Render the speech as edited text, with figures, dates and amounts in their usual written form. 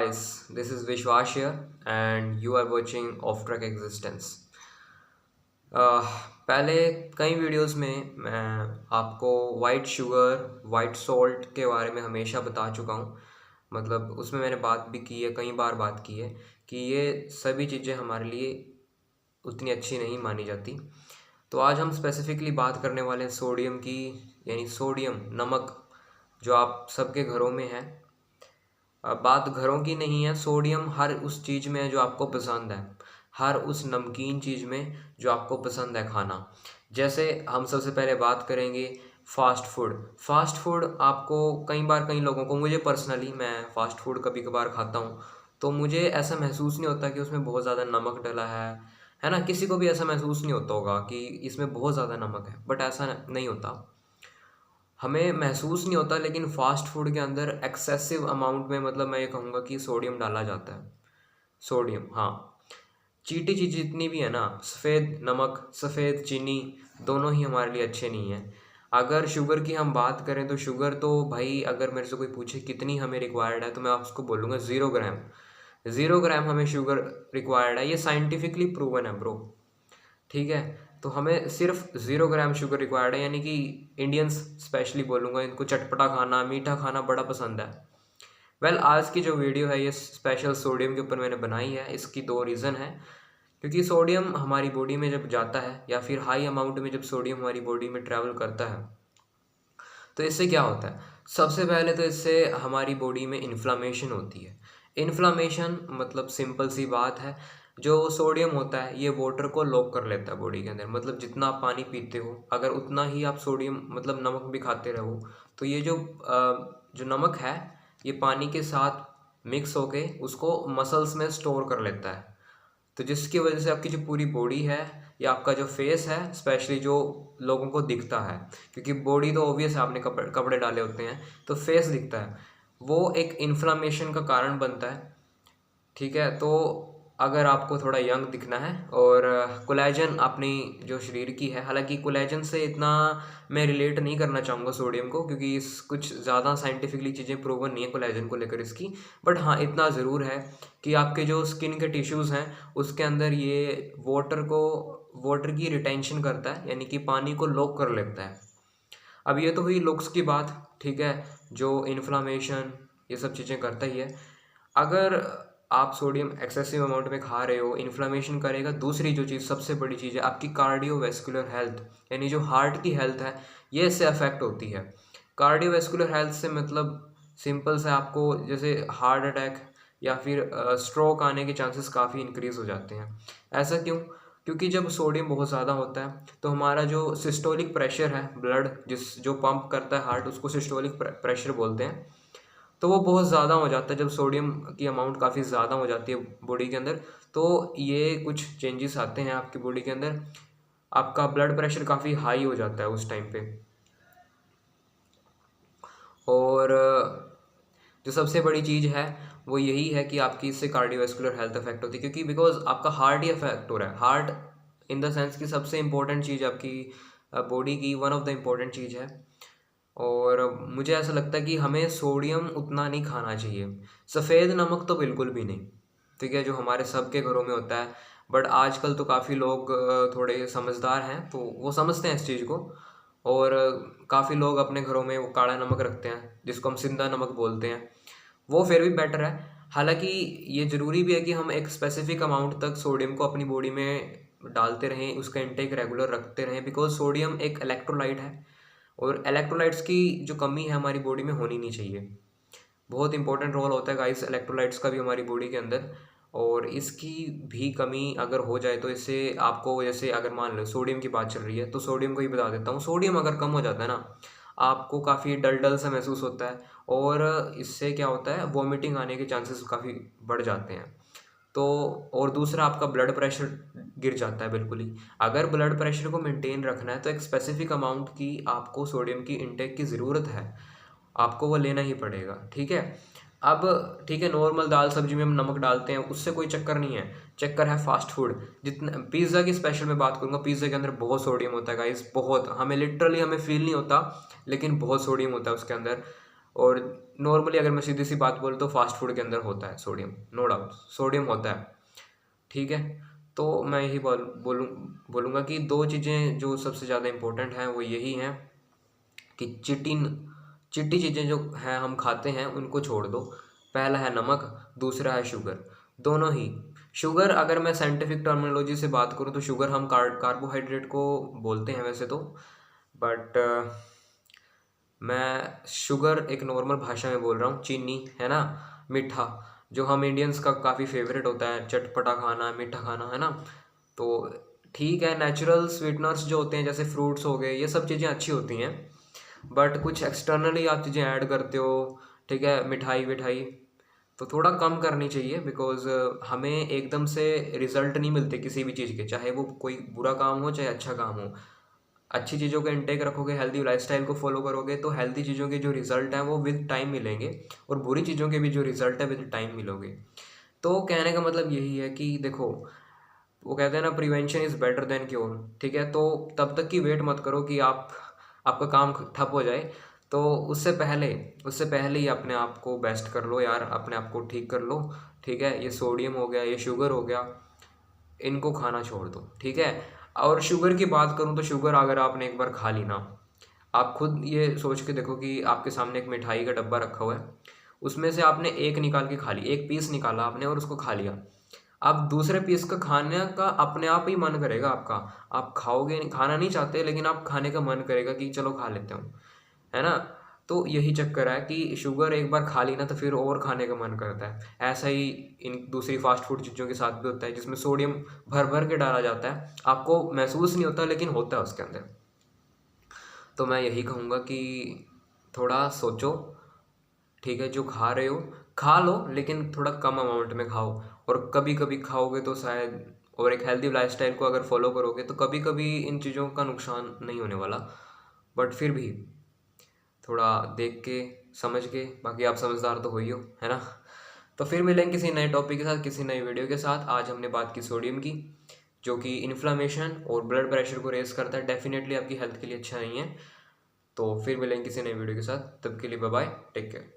guys, this is Vishwash here and you are watching Off Track Existence. पहले कई videos में मैं आपको वाइट शुगर, वाइट सॉल्ट के बारे में हमेशा बता चुका हूँ। मतलब उसमें मैंने बात भी की है, कई बार बात की है कि ये सभी चीज़ें हमारे लिए उतनी अच्छी नहीं मानी जाती। तो आज हम स्पेसिफिकली बात करने वाले हैं सोडियम की, यानी सोडियम नमक जो आप सबके घरों में है। बात घरों की नहीं है, सोडियम हर उस चीज़ में है जो आपको पसंद है, हर उस नमकीन चीज़ में जो आपको पसंद है खाना। जैसे हम सबसे पहले बात करेंगे फास्ट फूड। फास्ट फूड आपको कई बार, कई लोगों को, मुझे पर्सनली, मैं फ़ास्ट फूड कभी कभार खाता हूँ तो मुझे ऐसा महसूस नहीं होता कि उसमें बहुत ज़्यादा नमक डला है ना। किसी को भी ऐसा महसूस नहीं होता होगा कि इसमें बहुत ज़्यादा नमक है, बट ऐसा नहीं होता, हमें महसूस नहीं होता। लेकिन फास्ट फूड के अंदर एक्सेसिव अमाउंट में, मतलब मैं ये कहूँगा कि सोडियम डाला जाता है। सोडियम, हाँ, चीटी चीज़ जितनी भी है ना, सफ़ेद नमक, सफ़ेद चीनी, दोनों ही हमारे लिए अच्छे नहीं हैं। अगर शुगर की हम बात करें तो शुगर तो भाई, अगर मेरे से कोई पूछे कितनी हमें रिक्वायर्ड है तो मैं उसको बोलूँगा 0 ग्राम। 0 ग्राम हमें शुगर रिक्वायर्ड है, ये साइंटिफिकली प्रूवन है ब्रो। ठीक है, तो हमें सिर्फ 0 ग्राम शुगर रिक्वायर्ड है। यानी कि इंडियंस स्पेशली बोलूँगा, इनको चटपटा खाना, मीठा खाना बड़ा पसंद है। आज की जो वीडियो है ये स्पेशल सोडियम के ऊपर मैंने बनाई है। इसकी दो रीज़न है, क्योंकि सोडियम हमारी बॉडी में जब जाता है या फिर हाई अमाउंट में जब सोडियम हमारी बॉडी में ट्रैवल करता है तो इससे क्या होता है। सबसे पहले तो इससे हमारी बॉडी में इन्फ्लामेशन होती है। इन्फ्लामेशन मतलब सिंपल सी बात है, जो सोडियम होता है ये वाटर को लॉक कर लेता है बॉडी के अंदर। मतलब जितना आप पानी पीते हो, अगर उतना ही आप सोडियम मतलब नमक भी खाते रहो तो ये जो नमक है ये पानी के साथ मिक्स होके उसको मसल्स में स्टोर कर लेता है। तो जिसकी वजह से आपकी जो पूरी बॉडी है या आपका जो फेस है, स्पेशली जो लोगों को दिखता है, क्योंकि बॉडी तो ऑब्वियस है, आपने कपड़े डाले होते हैं तो फेस दिखता है, वो एक इन्फ्लामेशन का कारण बनता है। ठीक है, तो अगर आपको थोड़ा यंग दिखना है और कोलेजन अपनी जो शरीर की है, हालांकि कोलेजन से इतना मैं रिलेट नहीं करना चाहूँगा सोडियम को, क्योंकि इस कुछ ज़्यादा साइंटिफिकली चीज़ें प्रूवन नहीं है कोलेजन को लेकर इसकी। बट हाँ, इतना ज़रूर है कि आपके जो स्किन के टिश्यूज़ हैं उसके अंदर ये वाटर की रिटेंशन करता है, यानी कि पानी को लॉक कर लेता है। अब ये तो हुई लुक्स की बात, ठीक है, जो इन्फ्लामेशन ये सब चीज़ें करता ही है। अगर आप सोडियम एक्सेसिव अमाउंट में खा रहे हो, इन्फ्लामेशन करेगा। दूसरी जो चीज़ सबसे बड़ी चीज़ है आपकी कार्डियोवैस्कुलर हेल्थ, यानी जो हार्ट की हेल्थ है ये इससे अफेक्ट होती है। कार्डियोवैस्कुलर हेल्थ से मतलब सिंपल से आपको जैसे हार्ट अटैक या फिर स्ट्रोक आने के चांसेस काफ़ी इंक्रीज़ हो जाते हैं। ऐसा क्यों? क्योंकि जब सोडियम बहुत ज़्यादा होता है तो हमारा जो सिस्टोलिक प्रेशर है, ब्लड जो पंप करता है हार्ट, उसको सिस्टोलिक प्रेशर बोलते हैं, तो वो बहुत ज़्यादा हो जाता है। जब सोडियम की अमाउंट काफ़ी ज़्यादा हो जाती है बॉडी के अंदर तो ये कुछ चेंजेस आते हैं आपकी बॉडी के अंदर। आपका ब्लड प्रेशर काफ़ी हाई हो जाता है उस टाइम पे। और जो सबसे बड़ी चीज़ है वो यही है कि आपकी इससे कार्डियोवैस्कुलर हेल्थ अफेक्ट होती है, क्योंकि बिकॉज आपका हार्ट ही अफेक्ट हो रहा है। हार्ट इन द सेंस की सबसे इम्पोर्टेंट चीज़ आपकी बॉडी की वन ऑफ द इम्पोर्टेंट चीज़ है। और मुझे ऐसा लगता है कि हमें सोडियम उतना नहीं खाना चाहिए। सफ़ेद नमक तो बिल्कुल भी नहीं, ठीक है, जो हमारे सबके घरों में होता है। बट आजकल तो काफ़ी लोग थोड़े समझदार हैं तो वो समझते हैं इस चीज़ को, और काफ़ी लोग अपने घरों में वो काला नमक रखते हैं जिसको हम सिंधा नमक बोलते हैं, वो फिर भी बेटर है। हालांकि ये ज़रूरी भी है कि हम एक स्पेसिफिक अमाउंट तक सोडियम को अपनी बॉडी में डालते रहें, उसका इंटेक रेगुलर रखते रहें, बिकॉज सोडियम एक इलेक्ट्रोलाइट है और इलेक्ट्रोलाइट्स की जो कमी है हमारी बॉडी में होनी नहीं चाहिए। बहुत इंपॉर्टेंट रोल होता है गाइस इलेक्ट्रोलाइट्स का भी हमारी बॉडी के अंदर, और इसकी भी कमी अगर हो जाए तो इससे आपको, जैसे अगर मान लो सोडियम की बात चल रही है तो सोडियम को ही बता देता हूँ। सोडियम अगर कम हो जाता है ना, आपको काफ़ी डल डल सा महसूस होता है, और इससे क्या होता है, वॉमिटिंग आने के चांसेस काफ़ी बढ़ जाते हैं। तो और दूसरा, आपका ब्लड प्रेशर गिर जाता है बिल्कुल ही। अगर ब्लड प्रेशर को मेंटेन रखना है तो एक स्पेसिफिक अमाउंट की आपको सोडियम की इंटेक की ज़रूरत है, आपको वो लेना ही पड़ेगा। ठीक है, अब ठीक है, नॉर्मल दाल सब्जी में हम नमक डालते हैं, उससे कोई चक्कर नहीं है। चक्कर है फास्ट फूड। जितना पिज़्ज़ा की स्पेशल मैं बात करूँगा, पिज़्ज़ा के अंदर बहुत सोडियम होता है गाइस, बहुत, हमें लिटरली हमें फील नहीं होता लेकिन बहुत सोडियम होता है उसके अंदर। और नॉर्मली अगर मैं सीधी सी बात बोलूँ तो फास्ट फूड के अंदर होता है सोडियम, नो डाउट सोडियम होता है, ठीक है। तो मैं यही बोलूँगा कि दो चीज़ें जो सबसे ज़्यादा इम्पोर्टेंट हैं वो यही हैं कि चिट्टी चीज़ें जो हैं हम खाते हैं उनको छोड़ दो। पहला है नमक, दूसरा है शुगर, दोनों ही। शुगर अगर मैं साइंटिफिक टर्मिनोलॉजी से बात करूँ तो शुगर हम कार्बोहाइड्रेट को बोलते हैं वैसे तो, बट मैं शुगर एक नॉर्मल भाषा में बोल रहा हूँ। चीनी है ना, मीठा, जो हम इंडियंस का काफ़ी फेवरेट होता है, चटपटा खाना, मीठा खाना, है ना। तो ठीक है, नेचुरल स्वीटनर्स जो होते हैं जैसे फ्रूट्स हो गए, ये सब चीज़ें अच्छी होती हैं, बट कुछ एक्सटर्नली आप चीज़ें ऐड करते हो, ठीक है, मिठाई विठाई, तो थोड़ा कम करनी चाहिए। बिकॉज हमें एकदम से रिजल्ट नहीं मिलते किसी भी चीज़ के, चाहे वो कोई बुरा काम हो चाहे अच्छा काम हो। अच्छी चीज़ों का इंटेक रखोगे, हेल्दी लाइफस्टाइल को फॉलो करोगे तो हेल्दी चीज़ों के जो रिजल्ट हैं वो विद टाइम मिलेंगे, और बुरी चीज़ों के भी जो रिजल्ट है विद टाइम मिलोगे। तो कहने का मतलब यही है कि देखो, वो कहते हैं ना, prevention is better than cure, ठीक है। तो तब तक की वेट मत करो कि आपका काम ठप हो जाए। तो उससे पहले ही अपने आप को बेस्ट कर लो यार, अपने आप को ठीक कर लो, ठीक है। ये सोडियम हो गया, ये शुगर हो गया, इनको खाना छोड़ दो, ठीक है। और शुगर की बात करूँ तो शुगर अगर आपने एक बार खा ली ना, आप खुद ये सोच के देखो कि आपके सामने एक मिठाई का डब्बा रखा हुआ है, उसमें से आपने एक निकाल के खा ली, एक पीस निकाला आपने और उसको खा लिया, आप दूसरे पीस का खाने का अपने आप ही मन करेगा आपका, आप खाओगे नहीं, खाना नहीं चाहते लेकिन आप खाने का मन करेगा कि चलो खा लेते हूँ, है ना। तो यही चक्कर है कि शुगर एक बार खा ली ना तो फिर और खाने का मन करता है। ऐसा ही इन दूसरी फास्ट फूड चीज़ों के साथ भी होता है, जिसमें सोडियम भर भर के डाला जाता है, आपको महसूस नहीं होता लेकिन होता है उसके अंदर। तो मैं यही कहूँगा कि थोड़ा सोचो, ठीक है, जो खा रहे हो खा लो लेकिन थोड़ा कम अमाउंट में खाओ, और कभी कभी खाओगे तो शायद, और एक हेल्दी लाइफस्टाइल को अगर फॉलो करोगे तो कभी कभी इन चीज़ों का नुकसान नहीं होने वाला, बट फिर भी थोड़ा देख के समझ के, बाकी आप समझदार तो हो ही हो, है ना। तो फिर मिलेंगे किसी नए टॉपिक के साथ, किसी नई वीडियो के साथ। आज हमने बात की सोडियम की, जो कि इन्फ्लामेशन और ब्लड प्रेशर को रेस करता है, डेफिनेटली आपकी हेल्थ के लिए अच्छा नहीं है। तो फिर मिलेंगे किसी नई वीडियो के साथ, तब के लिए बाय बाय, टेक केयर।